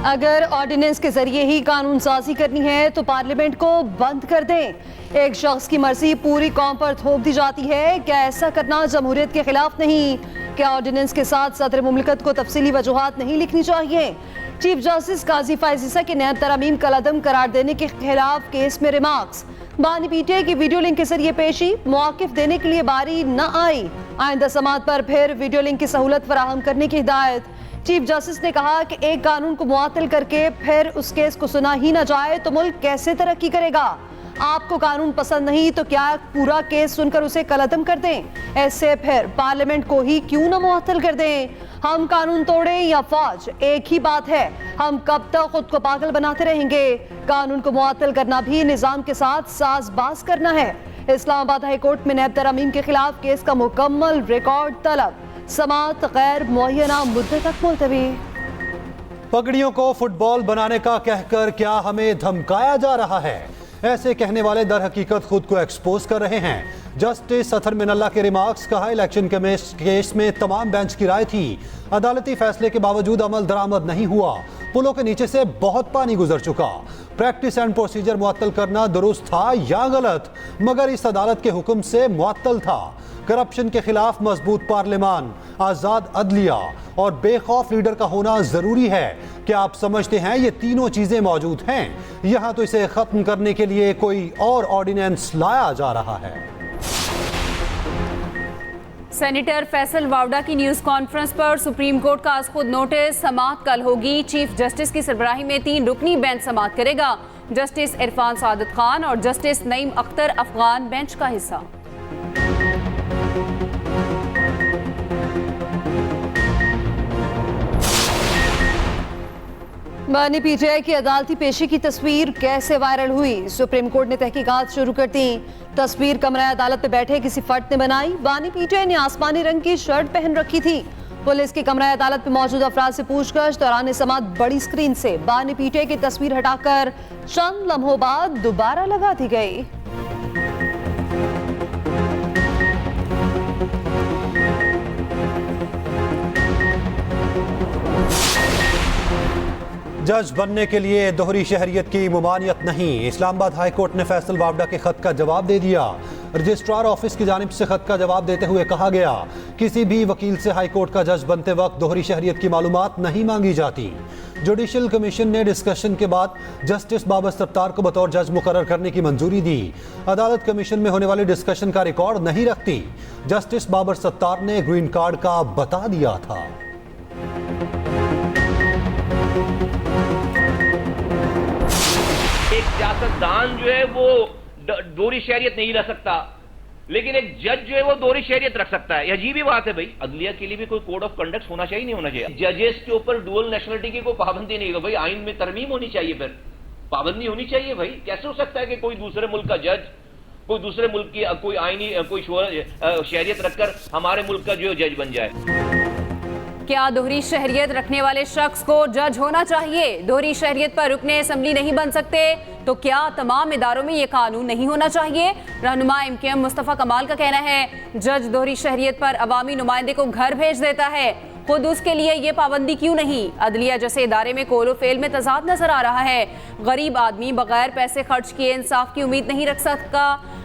अगर ऑर्डिनेंस के जरिए ही कानून साजी करनी है तो पार्लियामेंट को बंद कर दें। एक शख्स की मर्जी पूरी कौम पर थोप दी जाती है। क्या ऐसा करना जमहूरियत के खिलाफ नहीं? क्या ऑर्डिनेंस के साथ सदर मुमलिकत को तफसीली वजूहात नहीं लिखनी चाहिए? चीफ जस्टिस काजी फायज ईसा के नैब तरमीम कलअदम करार देने के खिलाफ केस में रिमार्क्स। बानी पीटीआई की वीडियो लिंक के जरिए पेशी, मौकिफ देने के लिए बारी न आई। आइंदा समात पर फिर वीडियो लिंक की सहूलत फराहम करने की हिदायत। चीफ जस्टिस ने कहा कि एक कानून को मुअत्तल करके फिर उस केस को सुना ही ना जाए तो मुल्क कैसे तरक्की करेगा? आपको कानून पसंद नहीं तो क्या पूरा केस सुनकर उसे कलअदम कर दें? ऐसे फिर पार्लियामेंट को ही क्यों ना मुअत्तल कर दें? हम कानून तोड़े या फौज, एक ही बात है। हम कब तक खुद को पागल बनाते रहेंगे? कानून को मुअत्तल करना भी निजाम के साथ साजबाज करना है। इस्लामाबाद हाई कोर्ट में नैब तरमीम के खिलाफ केस का मुकम्मल रिकॉर्ड तलब। समात गैर मुअय्यना मुद्दत तक मुलतवी। पगड़ियों को फुटबॉल बनाने का कहकर क्या हमें धमकाया जा रहा है? ऐसे कहने वाले दर हकीकत खुद को एक्सपोज कर रहे हैं। जस्टिस अतर मिनल्ला के रिमार्क्स। कहा इलेक्शन केस में तमाम बेंच की राय थी, अदालती फैसले के बावजूद अमल दरामद नहीं हुआ। पुलों के नीचे से बहुत पानी गुजर चुका। प्रैक्टिस एंड प्रोसीजर मुअत्तल करना दुरुस्त था या गलत? मगर इस अदालत के हुक्म से मुअत्तल था। करप्शन के खिलाफ मजबूत पार्लियामान, आजाद अदलिया और बेखौफ लीडर का होना जरूरी है। क्या आप समझते हैं ये तीनों चीजें मौजूद हैं? यहाँ तो इसे खत्म करने के लिए कोई और ऑर्डिनेंस लाया जा रहा है। सेनेटर फैसल वावडा की न्यूज कॉन्फ्रेंस पर सुप्रीम कोर्ट का आज खुद नोटिस। समाअत कल होगी। चीफ जस्टिस की सरबराही में 3 रुकनी बेंच समाअत करेगा। जस्टिस इरफान सादत खान और जस्टिस नईम अख्तर अफगान बेंच का हिस्सा। बानी पीटीआई की अदालती पेशी की तस्वीर कैसे वायरल हुई? सुप्रीम कोर्ट ने तहकीकात शुरू कर दी। तस्वीर कमरा अदालत में बैठे किसी फर्द ने बनाई। बानी पीटीआई ने आसमानी रंग की शर्ट पहन रखी थी। पुलिस की कमरा अदालत में मौजूद अफराद से पूछताछ दौरान समाअत बड़ी स्क्रीन से बानी पीटीआई की तस्वीर हटाकर चंद लम्हों बाद दोबारा लगा दी गई। जज बनने के लिए दोहरी शहरियत की मुमानियत नहीं। इस्लामाबाद हाई कोर्ट ने फैसल वावडा के खत का जवाब दे दिया। रजिस्ट्रार ऑफिस की जानिब से खत का जवाब देते हुए कहा गया, किसी भी वकील से हाई कोर्ट का जज बनते वक्त दोहरी शहरियत की मालूमात नहीं मांगी जाती। जुडिशल कमीशन ने डिस्कशन के बाद जस्टिस बाबर सत्तार को बतौर जज मुकर्रर करने की मंजूरी दी। अदालत कमीशन में होने वाली डिस्कशन का रिकॉर्ड नहीं रखती। जस्टिस बाबर सत्तार ने ग्रीन कार्ड का बता दिया था। एक सियासतदान जो है वो दोहरी शहरियत नहीं रख सकता, लेकिन एक जज जो है वो दोहरी शहरियत रख सकता है। यह अजीब ही बात है भाई। अदलिया के लिए भी कोई कोड ऑफ कंडक्ट होना चाहिए, नहीं होना चाहिए? जजेस के ऊपर डुअल नेशनलिटी की कोई पाबंदी नहीं है भाई। आइन में तरमीम होनी चाहिए, फिर पाबंदी होनी चाहिए भाई। कैसे हो सकता है कि कोई दूसरे मुल्क का जज कोई दूसरे मुल्क की कोई आईनी कोई शहरियत रखकर हमारे मुल्क का जो जज बन जाए? क्या दोहरी शहरियत रखने वाले शख्स को जज होना चाहिए? दोहरी शहरियत पर रुकने असम्बली नहीं बन सकते तो क्या तमाम इदारों में ये कानून नहीं होना चाहिए? रहनुमा MKM मुस्तफ़ा कमाल का कहना है, जज दोहरी शहरियत पर अवामी नुमाइंदे को घर भेज देता है, खुद उसके लिए ये पाबंदी क्यों नहीं? अदलिया जैसे इदारे में कोलो फेल में तजाद नजर आ रहा है। गरीब आदमी बगैर पैसे खर्च किए इंसाफ की उम्मीद नहीं रख सकता।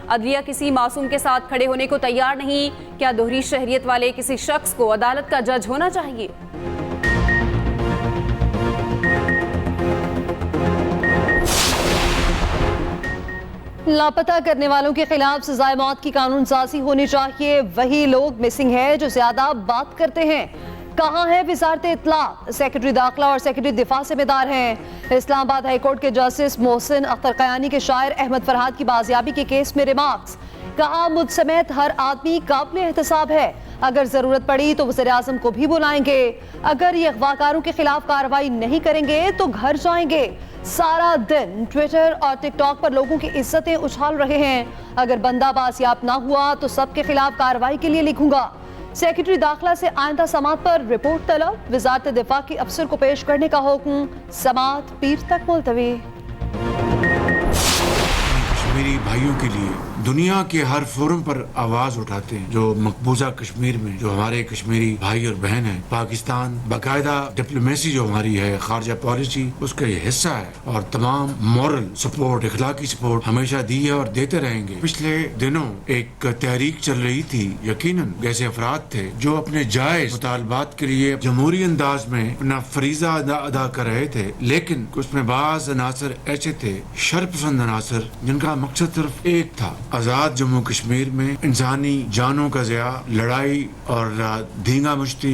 अदलिया किसी मासूम के साथ खड़े होने को तैयार नहीं। क्या दोहरी शहरियत वाले किसी शख्स को अदालत का जज होना चाहिए? लापता करने वालों के खिलाफ सजाए मौत की कानून साजी होनी चाहिए। वही लोग मिसिंग है जो ज्यादा बात करते हैं। कहाँ है वजारत इत्तला? सेक्रेटरी दाखिला और सेक्रेटरी दिफा जिम्मेदार हैं। इस्लामाबाद हाई कोर्ट के जस्टिस मोहसिन अख्तर कयानी के शायर अहमद फरहाद की बाजियाबी के केस में रिमार्क्स। कहा, मुझ समेत हर आदमी काबिल एहतसाब है। अगर जरूरत पड़ी तो वज़ीर आज़म को भी बुलाएंगे। अगर ये अगवाकारों के खिलाफ कार्रवाई नहीं करेंगे तो घर जाएंगे। सारा दिन ट्विटर और टिकटॉक पर लोगों की इज्जतें उछाल रहे हैं। अगर बंदा बासियाब ना हुआ तो सबके खिलाफ कार्रवाई के लिए लिखूंगा। सेक्रेटरी दाखिला से आइंदा समाअत पर रिपोर्ट तलब। वजारत दिफा के अफसर को पेश करने का हुक्म। समाअत पीर तक मुलतवी। कश्मीरी भाइयों के लिए दुनिया के हर फोरम पर आवाज उठाते हैं। जो मकबूजा कश्मीर में जो हमारे कश्मीरी भाई और बहन है, पाकिस्तान बाकायदा डिप्लोमेसी जो हमारी है, खारजा पॉलिसी, उसका ये हिस्सा है और तमाम मॉरल सपोर्ट, इखलाकी सपोर्ट हमेशा दी है और देते रहेंगे। पिछले दिनों एक तहरीक चल रही थी, यकीनन ऐसे अफराद थे जो अपने जायज मुतालबात के लिए जमहूरी अंदाज में अपना फरीजा अदा कर रहे थे, लेकिन उसमें बाज अनासर ऐसे थे, शरपसंद अनासर, जिनका मकसद सिर्फ एक था, आजाद जम्मू कश्मीर में इंसानी जानों का ज़िया, लड़ाई और धींगा मुश्ती।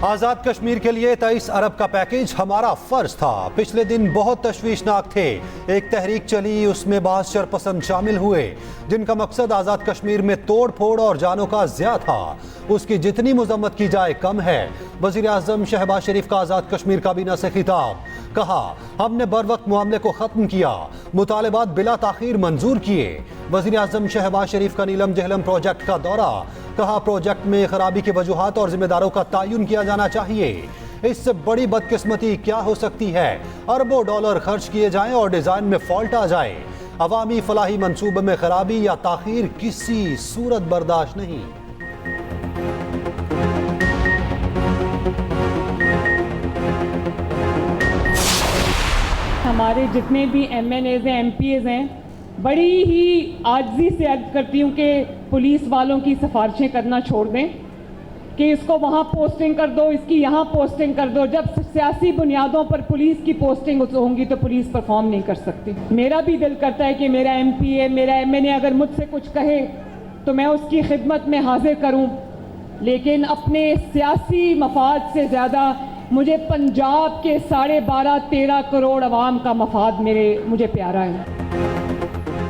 आजाद कश्मीर के लिए 23 अरब का पैकेज हमारा फर्ज था। पिछले दिन बहुत तशवीशनाक थे। एक तहरीक चली, उसमें बाज़ शरपसंद शामिल हुए जिनका मकसद आजाद कश्मीर में तोड़ फोड़ और जानों का ज़िया था। उसकी जितनी मजम्मत की जाए कम है। वज़ीर आज़म शहबाज शरीफ का आजाद कश्मीर काबीना से खिताब, कहा हमने बर वक्त मामले को खत्म किया, मुतालबात बिला ताखीर मंजूर किए। वज़ीर आज़म शहबाज शरीफ का नीलम जहलम प्रोजेक्ट का दौरा, कहा प्रोजेक्ट में खराबी की वजूहात और जिम्मेदारों का तयन किया जाना चाहिए। इससे बड़ी बदकिस्मती क्या हो सकती है? अरबों डॉलर खर्च किए जाएं और डिजाइन में फॉल्ट आ जाए। अवामी फलाही मंसूबे में खराबी या ताखीर किसी सूरत बर्दाश्त नहीं। हमारे जितने भी MNAs हैं, MPAs हैं, बड़ी ही आजिज़ी से अर्ज करती हूँ कि पुलिस वालों की सिफारिशें करना छोड़ दें कि इसको वहाँ पोस्टिंग कर दो, इसकी यहाँ पोस्टिंग कर दो। जब सियासी बुनियादों पर पुलिस की पोस्टिंग होंगी तो पुलिस परफॉर्म नहीं कर सकती। मेरा भी दिल करता है कि मेरा MPA, मेरा MNA अगर मुझसे कुछ कहे तो मैं उसकी खिदमत में हाजिर करूँ, लेकिन अपने सियासी मफाद से ज़्यादा मुझे पंजाब के 12.5-13 करोड़ अवाम का मफाद मुझे प्यारा है।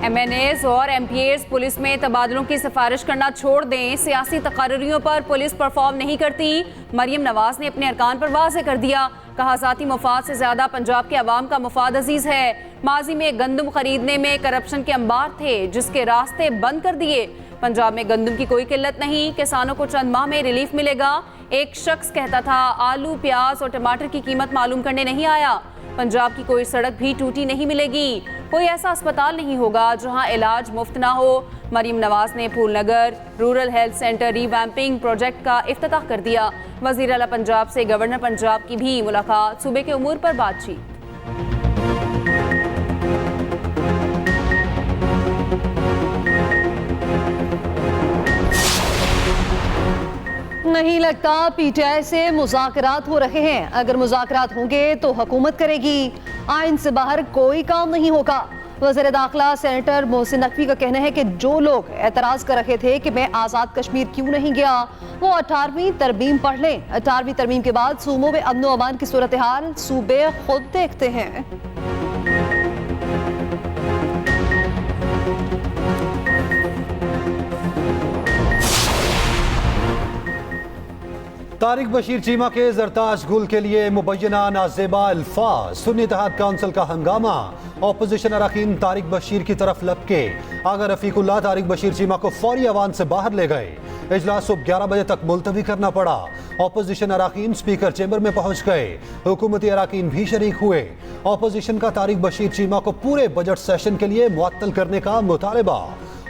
MNAs और MPAs पुलिस में तबादलों की सिफारिश करना छोड़ दें। सियासी तकारीरों पर पुलिस परफॉर्म नहीं करती। मरियम नवाज ने अपने अरकान पर वाज़े कर दिया, कहा ज़ाती मुफाद से ज़्यादा पंजाब के अवाम का मुफाद अजीज़ है। माजी में गंदम खरीदने में करप्शन के अंबार थे जिसके रास्ते बंद कर दिए। पंजाब में गंदम की कोई किल्लत नहीं, किसानों को चंद माह में रिलीफ मिलेगा। एक शख्स कहता था आलू, प्याज और टमाटर की कीमत मालूम करने नहीं आया। पंजाब की कोई सड़क भी टूटी नहीं मिलेगी, कोई ऐसा अस्पताल नहीं होगा जहां इलाज मुफ्त ना हो। मरीम नवाज ने Phoolnagar rural health centre revamping project का इफ्तिताह कर दिया। वज़ीर आला पंजाब से गवर्नर पंजाब की भी मुलाकात, सूबे के उमूर पर बातचीत। नहीं लगता PTI से मुज़ाकरात हो रहे हैं। अगर मुज़ाकरात होंगे तो हुकूमत करेगी, आइन से बाहर कोई काम नहीं होगा। वज़ीर दाखिला सेनेटर मोहसिन नकवी का कहना है कि जो लोग एतराज़ कर रहे थे कि मैं आज़ाद कश्मीर क्यों नहीं गया, वो 18वीं तरमीम पढ़ लें। 18वीं तरमीम के बाद सूबों में अमन व अमान की सूरत हाल सूबे खुद देखते हैं। तारिक बशीर चीमा के जरताज गुल के लिए मुबैना नाजेबा अल्फाज, सुन्नी इत्तेहाद काउंसिल का हंगामा। ऑपोजिशन अरकान तारिक बशीर की तरफ लपके। आगा रफीकुल्लाह तारिक बशीर चीमा को फौरी अवान से बाहर ले गए। इजलास सुबह 11 बजे तक मुलतवी करना पड़ा। ऑपोजिशन अरकान स्पीकर चेंबर में पहुंच गए। हुकूमती अरकान भी शरीक हुए। ऑपोजिशन का तारिक बशीर चीमा को पूरे बजट सेशन के लिए मुअत्तल करने का मुतालबा।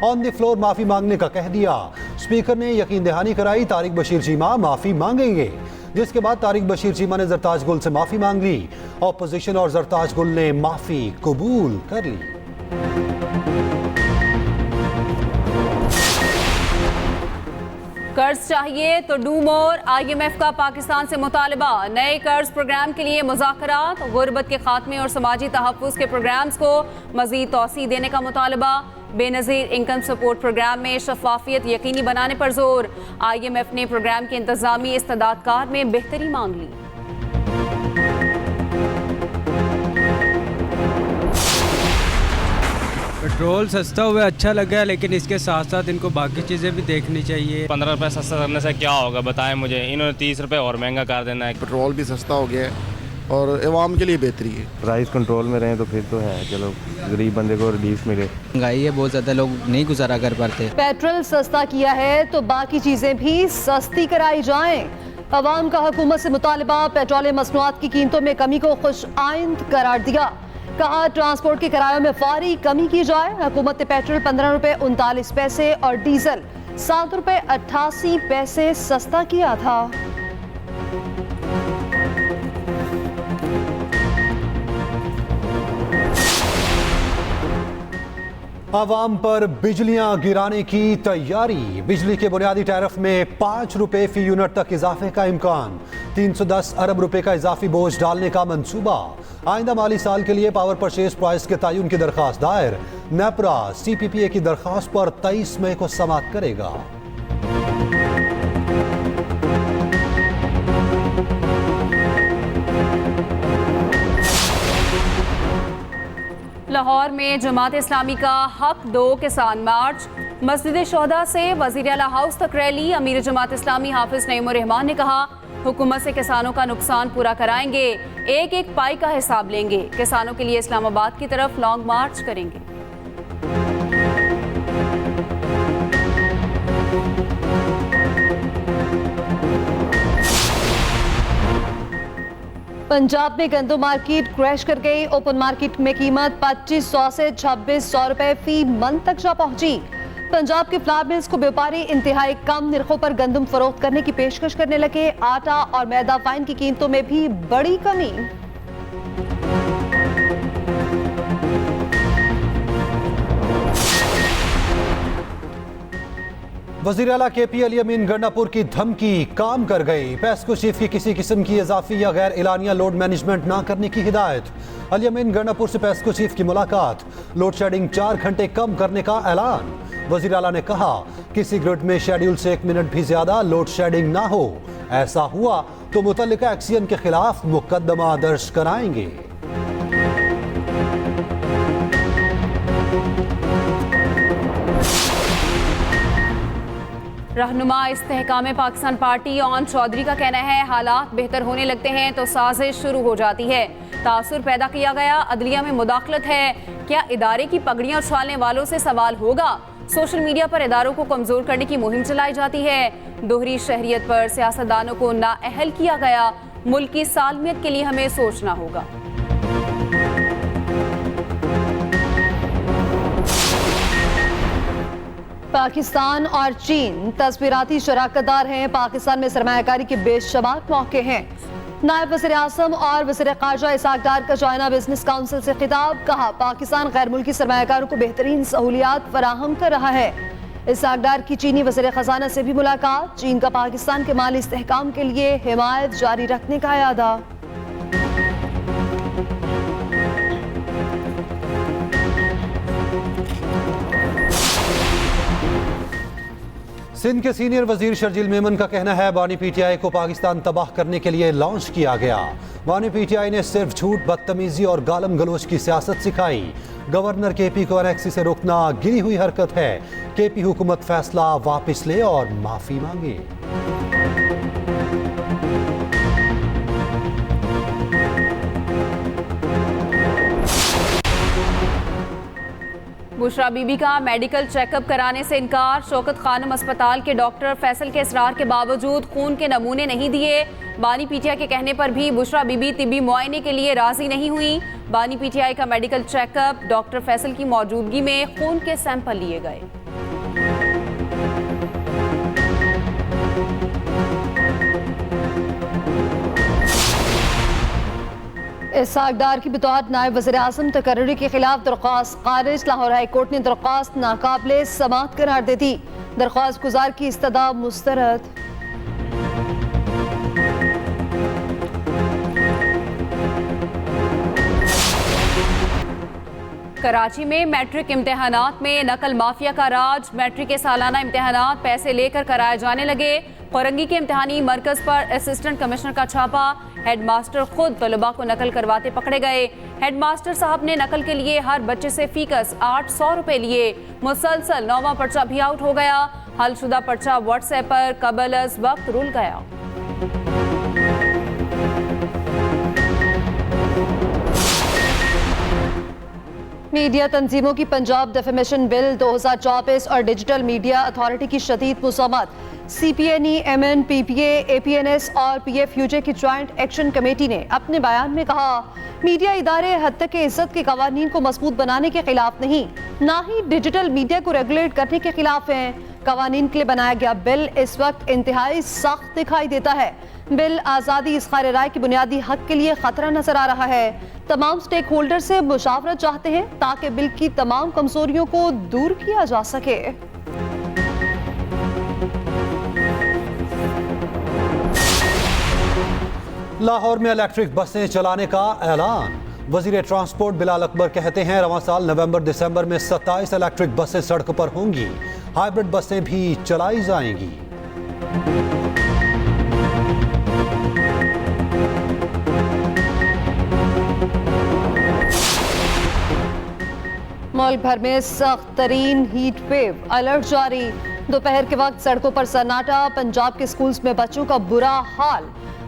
ऑन द फ्लोर माफी मांगने का कह दिया। स्पीकर ने यकीन दहानी कराई तारिक बशीर चीमा माफी मांगेंगे, जिसके बाद तारिक बशीर चीमा ने जरताज गुल से माफी मांग ली। ऑपोजिशन और जरताज गुल ने माफी कबूल कर ली। कर्ज चाहिए तो डू मोर, IMF का पाकिस्तान से मुतालबा। नए कर्ज प्रोग्राम के लिए मुज़ाकरात, गुर्बत के खात्मे और समाजी तहफ़्फ़ुज़ के प्रोग्राम्स को मज़ीद तौसी देने का मुतालबा। बेनज़ीर इनकम सपोर्ट प्रोग्राम में शफाफियत यकीनी बनाने पर जोर। IMF ने प्रोग्राम के इंतज़ामी इस्तेदादकार में बेहतरी मांग ली। पेट्रोल सस्ता हुआ अच्छा लगा, लेकिन इसके साथ साथ इनको बाकी चीज़ें भी देखनी चाहिए। 15 रुपये सस्ता करने से क्या होगा बताएं मुझे। इन्होंने 30 रुपये और महंगा कर देना है। पेट्रोल भी सस्ता हो गया है और अवाम के लिए बेहतरी है। प्राइस कंट्रोल में रहें तो फिर तो है, चलो गरीब बंदे को रिलीफ मिले। महंगाई है बहुत ज़्यादा, लोग नहीं गुजारा कर पाते। पेट्रोल सस्ता किया है तो बाकी चीजें भी सस्ती कराई जाएं। अवाम का हुकूमत से मुतालबा, पेट्रोलियम मसनूआत की कीमतों में कमी को खुश आइंद करार दिया। कहा ट्रांसपोर्ट के किरायों में फौरी कमी की जाए। हुकूमत ने पेट्रोल 15 रुपए 39 पैसे और डीजल 7 रुपए 88 पैसे सस्ता किया था। आवाम पर बिजलियां गिराने की तैयारी। बिजली के बुनियादी टैरिफ में 5 रुपए फी यूनिट तक इजाफे का इम्कान। 310 अरब रुपए का इजाफी बोझ डालने का मंसूबा। आइंदा माली साल के लिए पावर परचेज प्राइस के तयन की दरखास्त दायर। नेपरा CPPA की दरखास्त पर 23 मई को समाअत करेगा। लाहौर में जमात इस्लामी का हक दो किसान मार्च। मस्जिद शोहदा से वजीर आला हाउस तक रैली। अमीर जमात इस्लामी हाफिज नईमुर रहमान ने कहा हुकूमत से किसानों का नुकसान पूरा कराएंगे, एक एक पाई का हिसाब लेंगे। किसानों के लिए इस्लामाबाद की तरफ लॉन्ग मार्च करेंगे। पंजाब में गंदम मार्केट क्रैश कर गई। ओपन मार्केट में कीमत 2500 से 2600 रुपए फी मन तक जा पहुंची। पंजाब के फ्लावर मिल्स को व्यापारी इंतहाई कम निर्खों पर गंदम फरोख्त करने की पेशकश करने लगे। आटा और मैदा फाइन की कीमतों में भी बड़ी कमी। वज़ीर आला KP अली अमीन गंडापुर की धमकी काम कर गई। पेस्को चीफ की किसी किस्म की इजाफी या गैर एलानिया लोड मैनेजमेंट ना करने की हिदायत। अली अमीन गंडापुर से पेस्को चीफ की मुलाकात। लोड शेडिंग 4 घंटे कम करने का ऐलान। वज़ीर आला ने कहा किसी ग्रिड में शेड्यूल से 1 मिनट भी ज्यादा लोड शेडिंग ना हो। ऐसा हुआ तो मुतल्लिका एक्सियन के खिलाफ मुकदमा दर्ज कराएंगे। रहनुमा इस्तेहकाम पाकिस्तान पार्टी ऑन चौधरी का कहना है हालात बेहतर होने लगते हैं तो साजिश शुरू हो जाती है। तासुर पैदा किया गया, अदलिया में मुदाखलत है। क्या इदारे की पगड़ियां उछालने वालों से सवाल होगा? सोशल मीडिया पर इदारों को कमजोर करने की मुहिम चलाई जाती है। दोहरी शहरियत पर सियासतदानों को नाअहल किया गया। मुल्क की सालमियत के लिए हमें सोचना होगा। पाकिस्तान और चीन तस्वीराती शराकतदार हैं। पाकिस्तान में सरमायाकारी के बेशुमार मौके हैं। नायब वज़ीर आज़म और वज़ीर ख़ारजा इसहाक़ डार का चाइना बिजनेस काउंसिल से खिताब। कहा पाकिस्तान गैर मुल्की सरमायाकारों को बेहतरीन सहूलियात फराहम कर रहा है। इसहाक़ डार की चीनी वज़ीर ख़ज़ाना से भी मुलाकात। चीन का पाकिस्तान के माली इस्तेहकाम के लिए हिमायत जारी रखने का इरादा। सिंध के सीनियर वजीर शर्जील मेमन का कहना है बानी PTI को पाकिस्तान तबाह करने के लिए लॉन्च किया गया। बानी PTI ने सिर्फ झूठ, बदतमीजी और गालम गलोच की सियासत सिखाई। गवर्नर KP को एनेक्सी से रोकना गिरी हुई हरकत है। KP हुकूमत फैसला वापस ले और माफी मांगे। बुशरा बीबी का मेडिकल चेकअप कराने से इनकार। शौकत खानम अस्पताल के डॉक्टर फैसल के इसरार के बावजूद खून के नमूने नहीं दिए। बानी PTI के कहने पर भी बुशरा बीबी तिब्बी मुआयने के लिए राजी नहीं हुई। बानी PTI का मेडिकल चेकअप डॉक्टर फैसल की मौजूदगी में खून के सैंपल लिए गए। इसहाक़ डार की बतौर नायब वज़ीर आज़म तकर्री के खिलाफ दरख्वास्त खारिज। लाहौर हाई कोर्ट ने दरख्वास्त नाकाबिले समाअत करार दे दी। दरख्वास्त गुजार की इस्तदा मुस्तरद। कराची में मैट्रिक इम्तिहानात में नकल माफिया का राज। मैट्रिक के सालाना इम्तिहानात पैसे लेकर कराए जाने लगे। कोरंगी के इम्तिहानी मरकज पर असिस्टेंट कमिश्नर का छापा। हेडमास्टर खुद तलबा को नकल करवाते पकड़े गए। हेडमास्टर साहब ने नकल के लिए हर बच्चे से फीकस 800 रुपए लिए। मुसलसल 9वां पर्चा भी आउट हो गया। हलशुदा पर्चा व्हाट्सएप पर कबल अज वक्त रुल गया। मीडिया तंजीमों की पंजाब डिफेमेशन बिल 2024 और डिजिटल मीडिया अथॉरिटी की शदीद मुज़ाहमत। CPNE, MN, PPA, APNS और PFUJ की ज्वाइंट एक्शन कमेटी ने अपने बयान में कहा, मीडिया इदारे हद तक इज्जत के कवानीन को मजबूत बनाने के खिलाफ नहीं, ना ही डिजिटल मीडिया को रेगुलेट करने के खिलाफ हैं। कवानीन के लिए बनाया गया बिल इस वक्त इंतहाई सख्त दिखाई देता है। बिल आज़ादी इज़हार राय की बुनियादी हक के लिए खतरा नजर आ रहा है। तमाम स्टेक होल्डर से मुशावरत चाहते हैं ताकि बिल की तमाम कमजोरियों को दूर किया जा सके। लाहौर में इलेक्ट्रिक बसें चलाने का ऐलान। वजीर ट्रांसपोर्ट बिलाल अकबर कहते हैं रवां साल नवंबर दिसंबर में 27 इलेक्ट्रिक बसें सड़क पर होंगी। हाइब्रिड बसें भी चलाई जाएंगी। मुल्क भर में सख्त तरीन हीट वेव अलर्ट जारी। दोपहर के वक्त सड़कों पर सन्नाटा। पंजाब के स्कूल्स में बच्चों का बुरा हाल।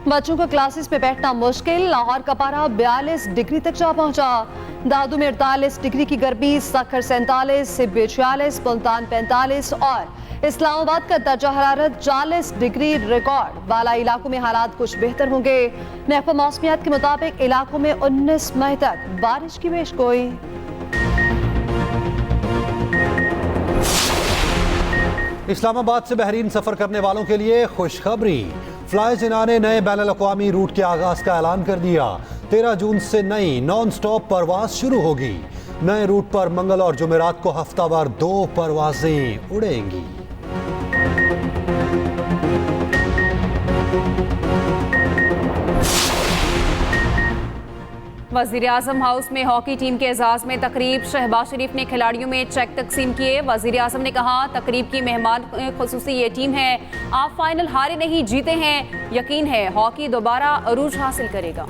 बच्चों को क्लासेस में बैठना मुश्किल। लाहौर का पारा 42 डिग्री तक जा पहुंचा। दादू में 48 डिग्री की गर्मी, सखर 47, सिब्बी 46, मुल्तान 45 और इस्लामाबाद का दर्जा हरारत 40 डिग्री रिकॉर्ड। बाला इलाकों में हालात कुछ बेहतर होंगे। महकमा मौसमियात के मुताबिक इलाकों में 19 मई तक बारिश की पेशगोई। इस्लामाबाद से बहरीन सफर करने वालों के लिए खुशखबरी। फ्लाई जिना ने नए बैनुल अक़वामी रूट के आगाज का ऐलान कर दिया। 13 जून से नई नॉन स्टॉप परवाज शुरू होगी। नए रूट पर मंगल और जुमेरात को हफ्तावार 2 परवाजें उड़ेंगी। वज़ीर आज़म हाउस में हॉकी टीम के एजाज़ में तकरीब। शहबाज शरीफ ने खिलाड़ियों में चेक तकसीम किए। वज़ीर आज़म ने कहा, तकरीब की मेहमान खुसूसी ये टीम है, आप फाइनल हारे नहीं जीते हैं। यकीन है हॉकी दोबारा अरूज हासिल करेगा।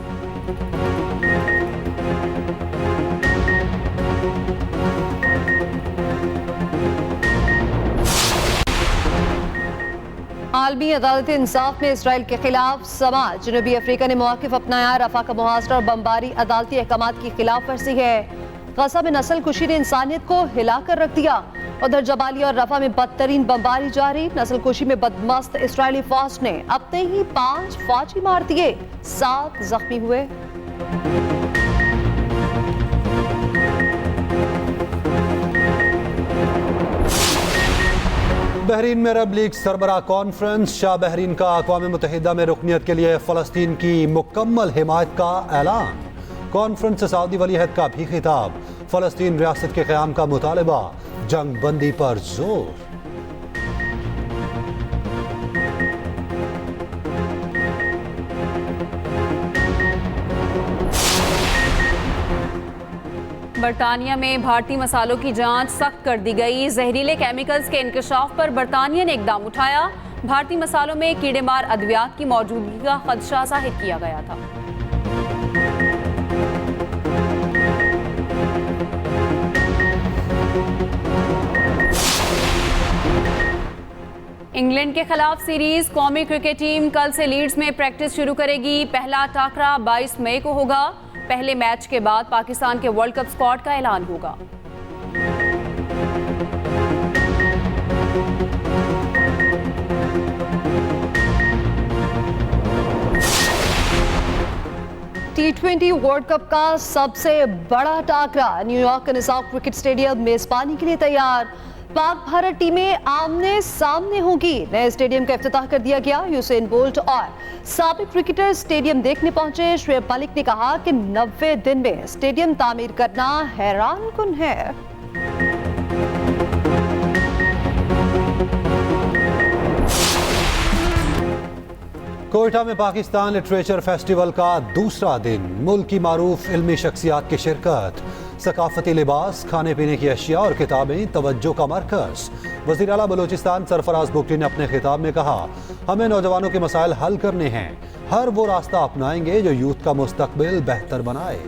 आलमी अदालत इंसाफ में इसराइल के खिलाफ समाज। जनूबी अफ्रीका ने मौक़िफ़ अपनाया। रफा का मुहासरा और बमबारी अदालती अहकामात की खिलाफ वर्जी है। गज़ा में नस्ल कुशी ने इंसानियत को हिला कर रख दिया। उधर जबाली और रफा में बदतरीन बमबारी जारी। नस्ल कुशी में बदमस्त इसराइली फौज ने अपने ही 5 फौजी मार दिए, 7 जख्मी हुए। बहरीन में अरब लीग सरबराह कॉन्फ्रेंस। शाह बहरीन का अक़वाम मुत्तहिदा में रुकनियत के लिए फ़लस्तीन की मुकम्मल हिमायत का ऐलान। कॉन्फ्रेंस से सऊदी वलीअहद का भी खिताब। फ़लस्तीन रियासत के क़याम का मुतालबा। जंग बंदी पर जोर। बरतानिया में भारतीय मसालों की जांच सख्त कर दी गई। जहरीले केमिकल्स के इंकशाफ पर बरतानिया ने इकदाम उठाया। भारतीय मसालों में कीड़ेमार अद्वियात की मौजूदगी का खदशा जाहिर किया गया था। इंग्लैंड के खिलाफ सीरीज। कौमी क्रिकेट टीम कल से लीड्स में प्रैक्टिस शुरू करेगी। पहला टाकरा 22 मई को होगा। पहले मैच के बाद पाकिस्तान के वर्ल्ड कप स्क्वाड का ऐलान होगा। T20 वर्ल्ड कप का सबसे बड़ा टाकरा। न्यूयॉर्क के निसाव क्रिकेट स्टेडियम मेजबानी के लिए तैयार। पाक भारत टीमें आमने सामने होंगी। नए स्टेडियम का इफ्तिताह कर दिया गया। यूसेन बोल्ट और साबिक क्रिकेटर स्टेडियम देखने पहुंचे। शुएब मलिक ने कहा कि 90 दिन में स्टेडियम तामीर करना हैरानकुन है। कोयटा में पाकिस्तान लिटरेचर फेस्टिवल का दूसरा दिन। मुल्क की मारूफ इल्मी शख्सियात की शिरकत। सकाफती लिबास, खाने पीने की अशिया और किताबें तवज्जो का मरकज। वज़ीर आला बलूचिस्तान सरफराज बुगटी ने अपने खिताब में कहा, हमें नौजवानों के मसाइल हल करने हैं। हर वो रास्ता अपनाएंगे जो यूथ का मुस्तकबिल बेहतर बनाए।